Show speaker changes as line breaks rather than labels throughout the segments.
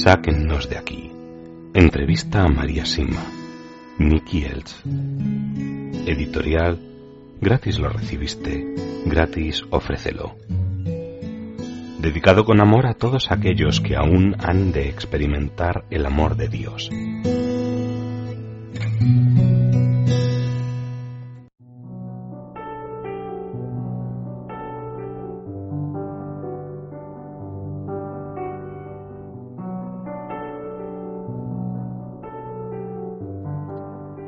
Sáquennos de aquí. Entrevista a María Sima. Nicky Elch. Editorial. Gratis lo recibiste, gratis ofrécelo. Dedicado con amor a todos aquellos que aún han de experimentar el amor de Dios.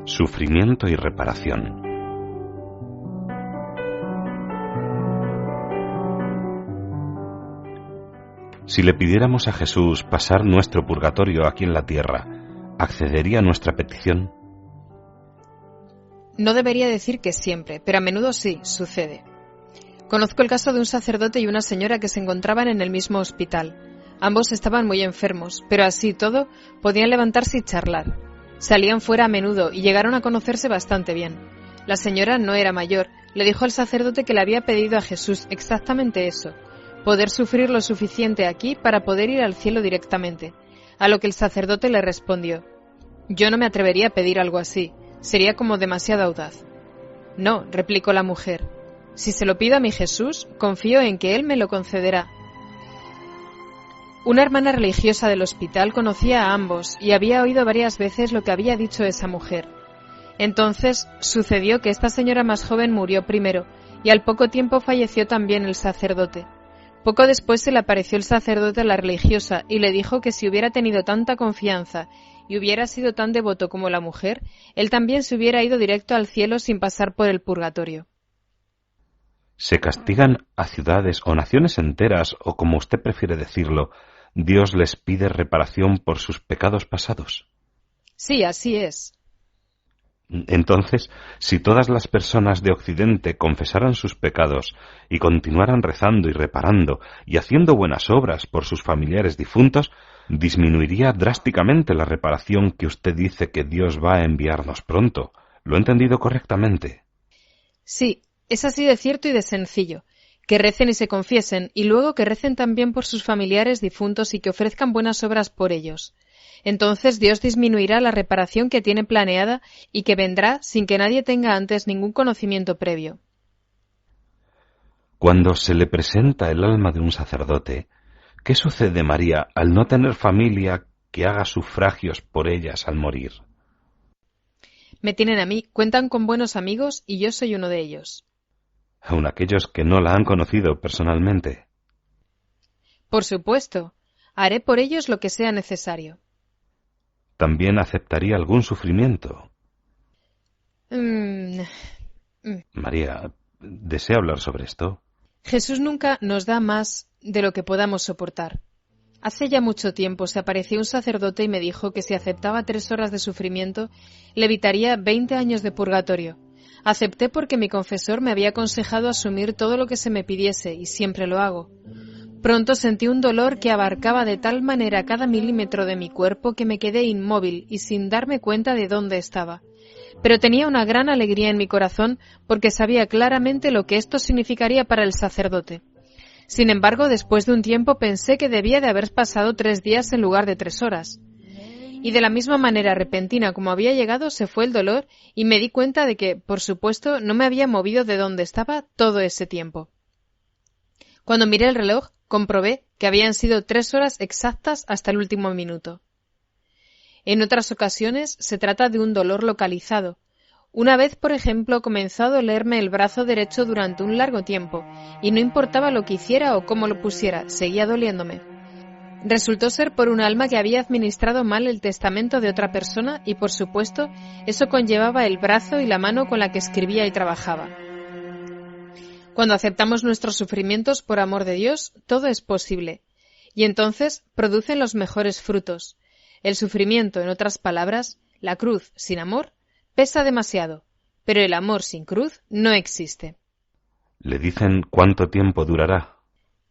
Sufrimiento y reparación. Si le pidiéramos a Jesús pasar nuestro purgatorio aquí en la tierra, ¿accedería a nuestra petición?
No debería decir que siempre, pero a menudo sí, sucede. Conozco el caso de un sacerdote y una señora que se encontraban en el mismo hospital. Ambos estaban muy enfermos, pero así todo podían levantarse y charlar. Salían fuera a menudo y llegaron a conocerse bastante bien. La señora no era mayor, le dijo al sacerdote que le había pedido a Jesús exactamente eso, poder sufrir lo suficiente aquí para poder ir al cielo directamente, a lo que el sacerdote le respondió: «Yo no me atrevería a pedir algo así, sería como demasiado audaz». «No», replicó la mujer, «si se lo pido a mi Jesús, confío en que Él me lo concederá». Una hermana religiosa del hospital conocía a ambos y había oído varias veces lo que había dicho esa mujer. Entonces sucedió que esta señora más joven murió primero y al poco tiempo falleció también el sacerdote. Poco después se le apareció el sacerdote a la religiosa y le dijo que si hubiera tenido tanta confianza y hubiera sido tan devoto como la mujer, él también se hubiera ido directo al cielo sin pasar por el purgatorio.
¿Se castigan a ciudades o naciones enteras, o como usted prefiere decirlo, Dios les pide reparación por sus pecados pasados?
Sí, así es.
Entonces, si todas las personas de Occidente confesaran sus pecados y continuaran rezando y reparando y haciendo buenas obras por sus familiares difuntos, disminuiría drásticamente la reparación que usted dice que Dios va a enviarnos pronto. ¿Lo he entendido correctamente?
Sí, es así de cierto y de sencillo. Que recen y se confiesen, y luego que recen también por sus familiares difuntos y que ofrezcan buenas obras por ellos. Entonces Dios disminuirá la reparación que tiene planeada y que vendrá sin que nadie tenga antes ningún conocimiento previo.
Cuando se le presenta el alma de un sacerdote, ¿qué sucede, María, al no tener familia que haga sufragios por ellas al morir?
Me tienen a mí, cuentan con buenos amigos y yo soy uno de ellos.
Aun aquellos que no la han conocido personalmente.
Por supuesto, haré por ellos lo que sea necesario.
¿También aceptaría algún sufrimiento? María, ¿desea hablar sobre esto?
Jesús nunca nos da más de lo que podamos soportar. Hace ya mucho tiempo se apareció un sacerdote y me dijo que si aceptaba 3 horas de sufrimiento, le evitaría 20 años de purgatorio. Acepté porque mi confesor me había aconsejado asumir todo lo que se me pidiese, y siempre lo hago. Pronto sentí un dolor que abarcaba de tal manera cada milímetro de mi cuerpo que me quedé inmóvil y sin darme cuenta de dónde estaba. Pero tenía una gran alegría en mi corazón porque sabía claramente lo que esto significaría para el sacerdote. Sin embargo, después de un tiempo pensé que debía de haber pasado 3 días en lugar de 3 horas. Y de la misma manera repentina como había llegado se fue el dolor y me di cuenta de que, por supuesto, no me había movido de donde estaba todo ese tiempo. Cuando miré el reloj, comprobé que habían sido 3 horas exactas hasta el último minuto. En otras ocasiones se trata de un dolor localizado. Una vez, por ejemplo, comenzó a dolerme el brazo derecho durante un largo tiempo, y no importaba lo que hiciera o cómo lo pusiera, seguía doliéndome. Resultó ser por un alma que había administrado mal el testamento de otra persona y, por supuesto, eso conllevaba el brazo y la mano con la que escribía y trabajaba. Cuando aceptamos nuestros sufrimientos por amor de Dios, todo es posible, y entonces producen los mejores frutos. El sufrimiento, en otras palabras, la cruz sin amor, pesa demasiado, pero el amor sin cruz no existe.
¿Le dicen cuánto tiempo durará?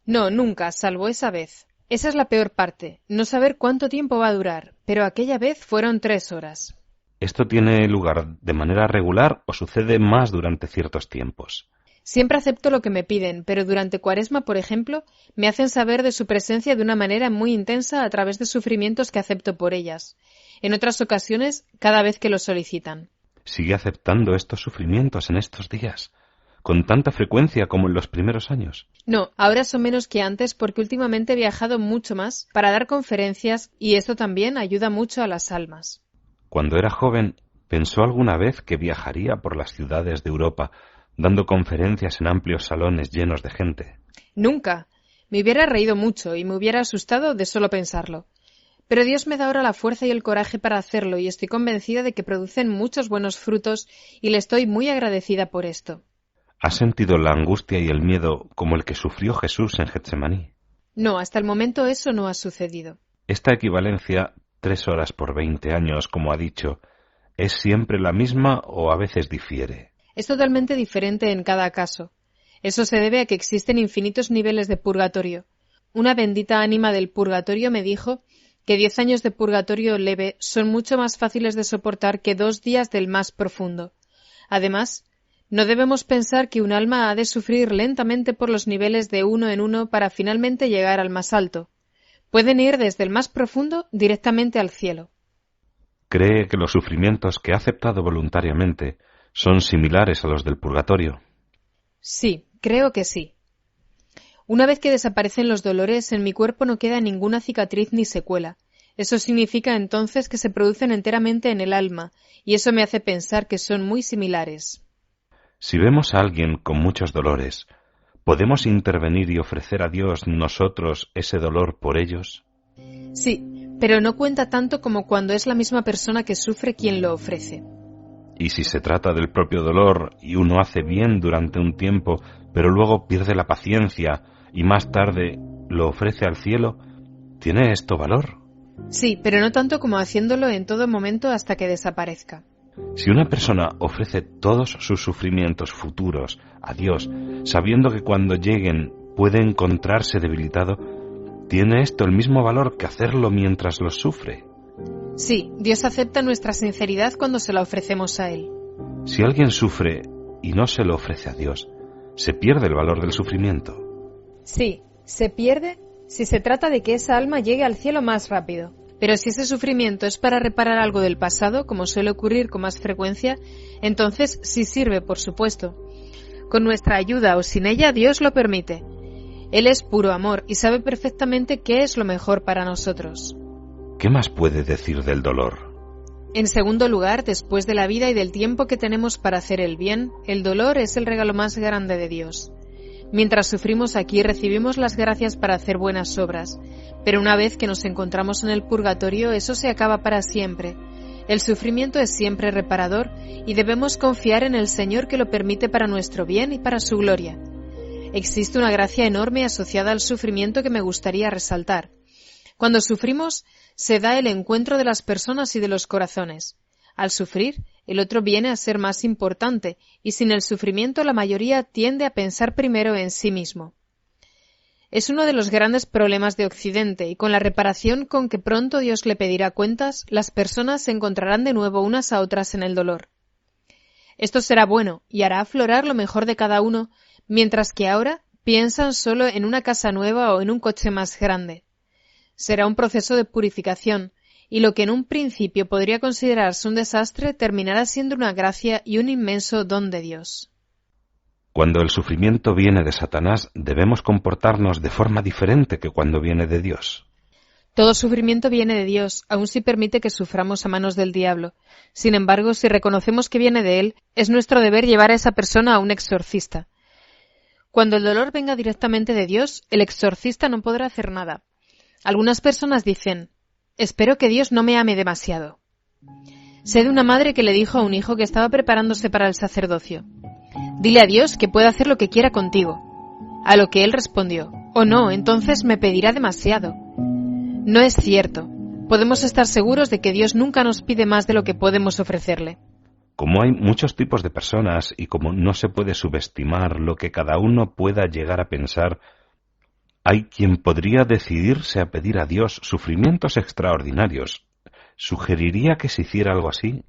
No, nunca, salvo esa vez. Esa es la peor parte, no saber cuánto tiempo va a durar, pero aquella vez fueron 3 horas.
¿Esto tiene lugar de manera regular o sucede más durante ciertos tiempos?
Siempre acepto lo que me piden, pero durante Cuaresma, por ejemplo, me hacen saber de su presencia de una manera muy intensa a través de sufrimientos que acepto por ellas. En otras ocasiones, cada vez que lo solicitan.
¿Sigue aceptando estos sufrimientos en estos días, con tanta frecuencia como en los primeros años?
No, ahora son menos que antes porque últimamente he viajado mucho más para dar conferencias y esto también ayuda mucho a las almas.
Cuando era joven, ¿pensó alguna vez que viajaría por las ciudades de Europa dando conferencias en amplios salones llenos de gente?
Nunca. Me hubiera reído mucho y me hubiera asustado de solo pensarlo. Pero Dios me da ahora la fuerza y el coraje para hacerlo y estoy convencida de que producen muchos buenos frutos y le estoy muy agradecida por esto.
¿Has sentido la angustia y el miedo como el que sufrió Jesús en Getsemaní?
No, hasta el momento eso no ha sucedido.
Esta equivalencia, 3 horas por 20 años, como ha dicho, ¿es siempre la misma o a veces difiere?
Es totalmente diferente en cada caso. Eso se debe a que existen infinitos niveles de purgatorio. Una bendita ánima del purgatorio me dijo que 10 años de purgatorio leve son mucho más fáciles de soportar que 2 días del más profundo. Además, no debemos pensar que un alma ha de sufrir lentamente por los niveles de uno en uno para finalmente llegar al más alto. Pueden ir desde el más profundo directamente al cielo.
¿Cree que los sufrimientos que ha aceptado voluntariamente son similares a los del purgatorio?
Sí, creo que sí. Una vez que desaparecen los dolores, en mi cuerpo no queda ninguna cicatriz ni secuela. Eso significa entonces que se producen enteramente en el alma, y eso me hace pensar que son muy similares.
Si vemos a alguien con muchos dolores, ¿podemos intervenir y ofrecer a Dios nosotros ese dolor por ellos?
Sí, pero no cuenta tanto como cuando es la misma persona que sufre quien lo ofrece.
Y si se trata del propio dolor y uno hace bien durante un tiempo, pero luego pierde la paciencia y más tarde lo ofrece al cielo, ¿tiene esto valor?
Sí, pero no tanto como haciéndolo en todo momento hasta que desaparezca.
Si una persona ofrece todos sus sufrimientos futuros a Dios, sabiendo que cuando lleguen puede encontrarse debilitado, ¿tiene esto el mismo valor que hacerlo mientras los sufre?
Sí, Dios acepta nuestra sinceridad cuando se la ofrecemos a Él.
Si alguien sufre y no se lo ofrece a Dios, ¿se pierde el valor del sufrimiento?
Sí, se pierde si se trata de que esa alma llegue al cielo más rápido. Pero si ese sufrimiento es para reparar algo del pasado, como suele ocurrir con más frecuencia, entonces sí sirve, por supuesto. Con nuestra ayuda o sin ella, Dios lo permite. Él es puro amor y sabe perfectamente qué es lo mejor para nosotros.
¿Qué más puede decir del dolor?
En segundo lugar, después de la vida y del tiempo que tenemos para hacer el bien, el dolor es el regalo más grande de Dios. Mientras sufrimos aquí recibimos las gracias para hacer buenas obras, pero una vez que nos encontramos en el purgatorio eso se acaba para siempre. El sufrimiento es siempre reparador y debemos confiar en el Señor que lo permite para nuestro bien y para su gloria. Existe una gracia enorme asociada al sufrimiento que me gustaría resaltar. Cuando sufrimos, se da el encuentro de las personas y de los corazones. Al sufrir, el otro viene a ser más importante, y sin el sufrimiento la mayoría tiende a pensar primero en sí mismo. Es uno de los grandes problemas de Occidente, y con la reparación con que pronto Dios le pedirá cuentas, las personas se encontrarán de nuevo unas a otras en el dolor. Esto será bueno, y hará aflorar lo mejor de cada uno, mientras que ahora piensan solo en una casa nueva o en un coche más grande. Será un proceso de purificación, y lo que en un principio podría considerarse un desastre terminará siendo una gracia y un inmenso don de Dios.
Cuando el sufrimiento viene de Satanás, debemos comportarnos de forma diferente que cuando viene de Dios.
Todo sufrimiento viene de Dios, aun si permite que suframos a manos del diablo. Sin embargo, si reconocemos que viene de él, es nuestro deber llevar a esa persona a un exorcista. Cuando el dolor venga directamente de Dios, el exorcista no podrá hacer nada. Algunas personas dicen: espero que Dios no me ame demasiado. Sé de una madre que le dijo a un hijo que estaba preparándose para el sacerdocio: dile a Dios que puede hacer lo que quiera contigo. A lo que él respondió: oh no, entonces me pedirá demasiado. No es cierto. Podemos estar seguros de que Dios nunca nos pide más de lo que podemos ofrecerle.
Como hay muchos tipos de personas y como no se puede subestimar lo que cada uno pueda llegar a pensar, hay quien podría decidirse a pedir a Dios sufrimientos extraordinarios. ¿Sugeriría que se hiciera algo así?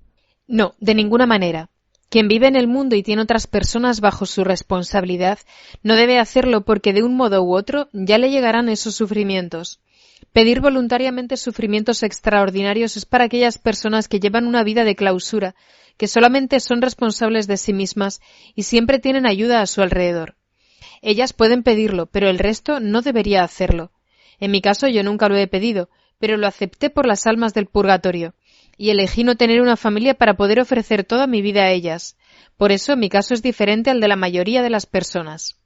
No, de ninguna manera. Quien vive en el mundo y tiene otras personas bajo su responsabilidad no debe hacerlo porque de un modo u otro ya le llegarán esos sufrimientos. Pedir voluntariamente sufrimientos extraordinarios es para aquellas personas que llevan una vida de clausura, que solamente son responsables de sí mismas y siempre tienen ayuda a su alrededor. Ellas pueden pedirlo, pero el resto no debería hacerlo. En mi caso yo nunca lo he pedido, pero lo acepté por las almas del purgatorio, y elegí no tener una familia para poder ofrecer toda mi vida a ellas. Por eso mi caso es diferente al de la mayoría de las personas.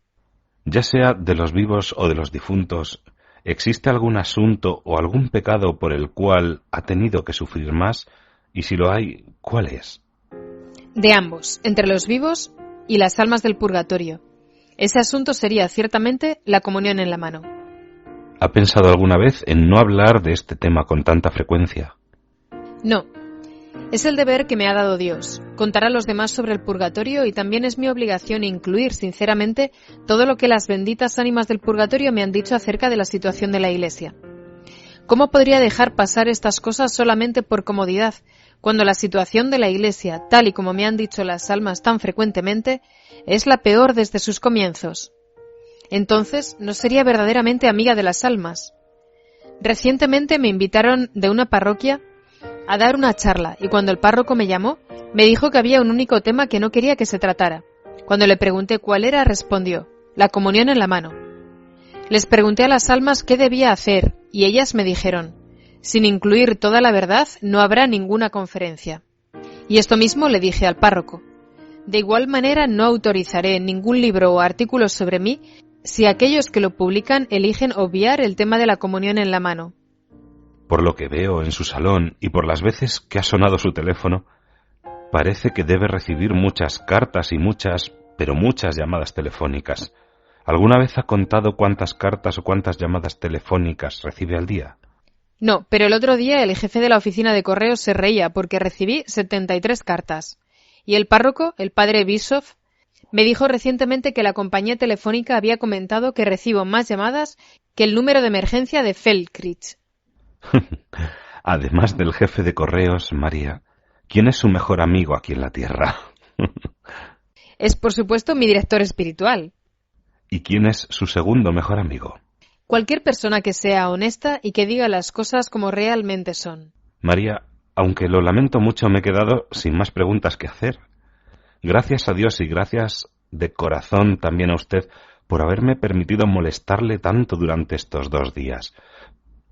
Ya sea de los vivos o de los difuntos, ¿existe algún asunto o algún pecado por el cual ha tenido que sufrir más? Y si lo hay, ¿cuál es?
De ambos, entre los vivos y las almas del purgatorio. Ese asunto sería, ciertamente, la comunión en la mano.
¿Ha pensado alguna vez en no hablar de este tema con tanta frecuencia?
No. Es el deber que me ha dado Dios, contar a los demás sobre el purgatorio, y también es mi obligación incluir, sinceramente, todo lo que las benditas ánimas del purgatorio me han dicho acerca de la situación de la Iglesia. ¿Cómo podría dejar pasar estas cosas solamente por comodidad, cuando la situación de la Iglesia, tal y como me han dicho las almas tan frecuentemente, es la peor desde sus comienzos? Entonces, no sería verdaderamente amiga de las almas. Recientemente me invitaron de una parroquia a dar una charla, y cuando el párroco me llamó, me dijo que había un único tema que no quería que se tratara. Cuando le pregunté cuál era, respondió: la comunión en la mano. Les pregunté a las almas qué debía hacer, y ellas me dijeron: sin incluir toda la verdad, no habrá ninguna conferencia. Y esto mismo le dije al párroco. De igual manera, no autorizaré ningún libro o artículo sobre mí si aquellos que lo publican eligen obviar el tema de la comunión en la mano.
Por lo que veo en su salón y por las veces que ha sonado su teléfono, parece que debe recibir muchas cartas y muchas, pero muchas llamadas telefónicas. ¿Alguna vez ha contado cuántas cartas o cuántas llamadas telefónicas recibe al día?
No, pero el otro día el jefe de la oficina de correos se reía porque recibí 73 cartas. Y el párroco, el padre Bischoff, me dijo recientemente que la compañía telefónica había comentado que recibo más llamadas que el número de emergencia de Feldkirch.
Además del jefe de correos, María, ¿quién es su mejor amigo aquí en la tierra?
Es, por supuesto, mi director espiritual.
¿Y quién es su segundo mejor amigo?
Cualquier persona que sea honesta y que diga las cosas como realmente son.
María, aunque lo lamento mucho, me he quedado sin más preguntas que hacer. Gracias a Dios y gracias de corazón también a usted por haberme permitido molestarle tanto durante estos 2 días.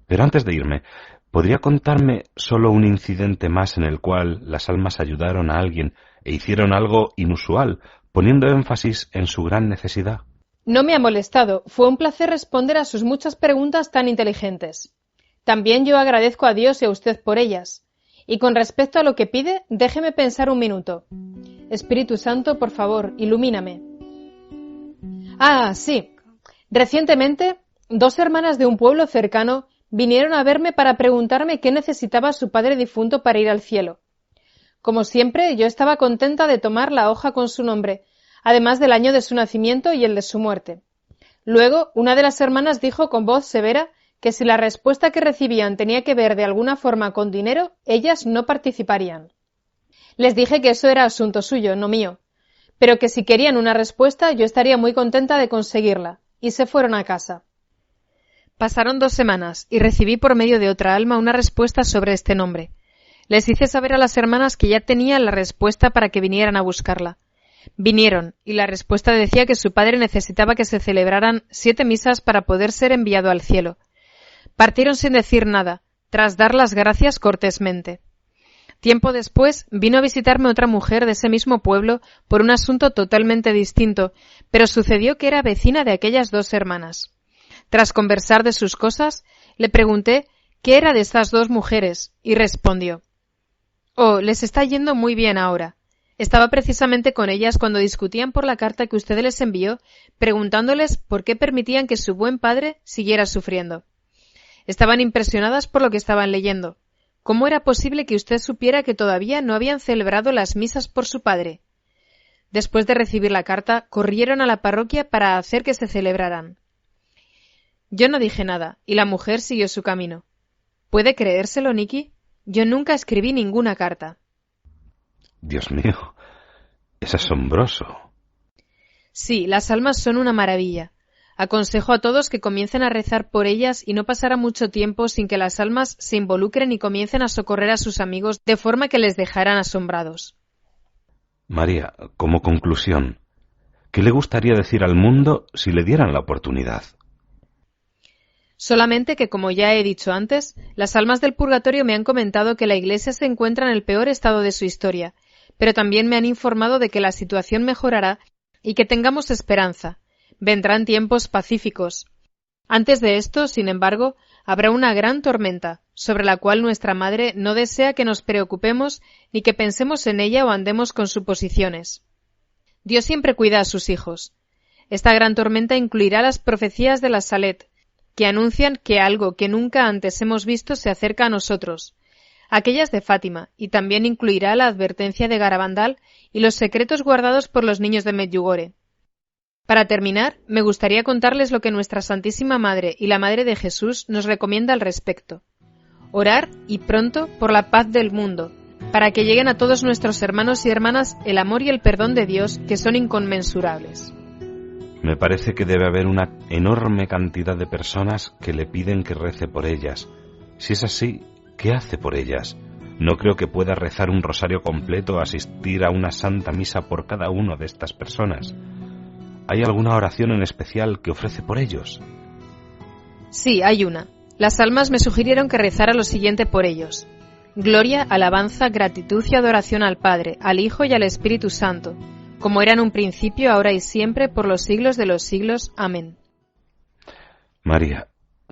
Pero antes de irme, ¿podría contarme solo un incidente más en el cual las almas ayudaron a alguien e hicieron algo inusual, poniendo énfasis en su gran necesidad?
No me ha molestado. Fue un placer responder a sus muchas preguntas tan inteligentes. También yo agradezco a Dios y a usted por ellas. Y con respecto a lo que pide, déjeme pensar un minuto. Espíritu Santo, por favor, ilumíname. Ah, sí. Recientemente, 2 hermanas de un pueblo cercano vinieron a verme para preguntarme qué necesitaba su padre difunto para ir al cielo. Como siempre, yo estaba contenta de tomar la hoja con su nombre, además del año de su nacimiento y el de su muerte. Luego, una de las hermanas dijo con voz severa que si la respuesta que recibían tenía que ver de alguna forma con dinero, ellas no participarían. Les dije que eso era asunto suyo, no mío, pero que si querían una respuesta yo estaría muy contenta de conseguirla, y se fueron a casa. Pasaron 2 semanas y recibí por medio de otra alma una respuesta sobre este nombre. Les hice saber a las hermanas que ya tenía la respuesta para que vinieran a buscarla. Vinieron, y la respuesta decía que su padre necesitaba que se celebraran 7 misas para poder ser enviado al cielo. Partieron sin decir nada, tras dar las gracias cortésmente. Tiempo después vino a visitarme otra mujer de ese mismo pueblo por un asunto totalmente distinto, pero sucedió que era vecina de aquellas 2 hermanas. Tras conversar de sus cosas, le pregunté qué era de estas 2 mujeres, y respondió: «Oh, les está yendo muy bien ahora. Estaba precisamente con ellas cuando discutían por la carta que usted les envió, preguntándoles por qué permitían que su buen padre siguiera sufriendo. Estaban impresionadas por lo que estaban leyendo. ¿Cómo era posible que usted supiera que todavía no habían celebrado las misas por su padre?» Después de recibir la carta, corrieron a la parroquia para hacer que se celebraran. Yo no dije nada, y la mujer siguió su camino. ¿Puede creérselo, Nicky? Yo nunca escribí ninguna carta.
Dios mío, Es asombroso.
Sí, las almas son una maravilla. Aconsejo a todos que comiencen a rezar por ellas y no pasará mucho tiempo sin que las almas se involucren y comiencen a socorrer a sus amigos de forma que les dejarán asombrados.
María, como conclusión, ¿qué le gustaría decir al mundo si le dieran la oportunidad?
Solamente que, como ya he dicho antes, las almas del purgatorio me han comentado que la Iglesia se encuentra en el peor estado de su historia, pero también me han informado de que la situación mejorará y que tengamos esperanza. Vendrán tiempos pacíficos. Antes de esto, sin embargo, habrá una gran tormenta, sobre la cual nuestra Madre no desea que nos preocupemos ni que pensemos en ella o andemos con suposiciones. Dios siempre cuida a sus hijos. Esta gran tormenta incluirá las profecías de la Salet, que anuncian que algo que nunca antes hemos visto se acerca a nosotros, aquellas de Fátima, y también incluirá la advertencia de Garabandal y los secretos guardados por los niños de Medjugorje. Para terminar, me gustaría contarles lo que nuestra Santísima Madre y la Madre de Jesús nos recomienda al respecto. Orar, y pronto, por la paz del mundo, para que lleguen a todos nuestros hermanos y hermanas el amor y el perdón de Dios, que son inconmensurables.
Me parece que debe haber una enorme cantidad de personas que le piden que rece por ellas. Si es así, ¿qué hace por ellas? No creo que pueda rezar un rosario completo o asistir a una santa misa por cada una de estas personas. ¿Hay alguna oración en especial que ofrece por ellos?
Sí, hay una. Las almas me sugirieron que rezara lo siguiente por ellos. Gloria, alabanza, gratitud y adoración al Padre, al Hijo y al Espíritu Santo, como era en un principio, ahora y siempre, por los siglos de los siglos. Amén.
María,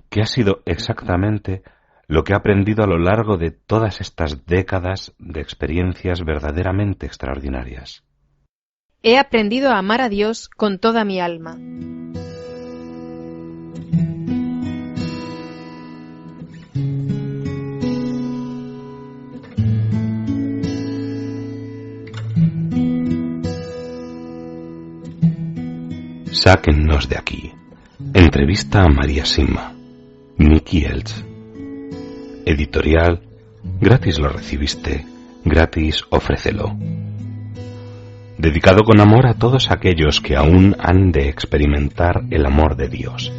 ¿qué ha sido exactamente lo que ha aprendido a lo largo de todas estas décadas de experiencias verdaderamente extraordinarias?
He aprendido a amar a Dios con toda mi alma.
Sáquennos de aquí. Entrevista a María Sima. Nicky Elch. Editorial. Gratis lo recibiste, gratis ofrécelo. Dedicado con amor a todos aquellos que aún han de experimentar el amor de Dios.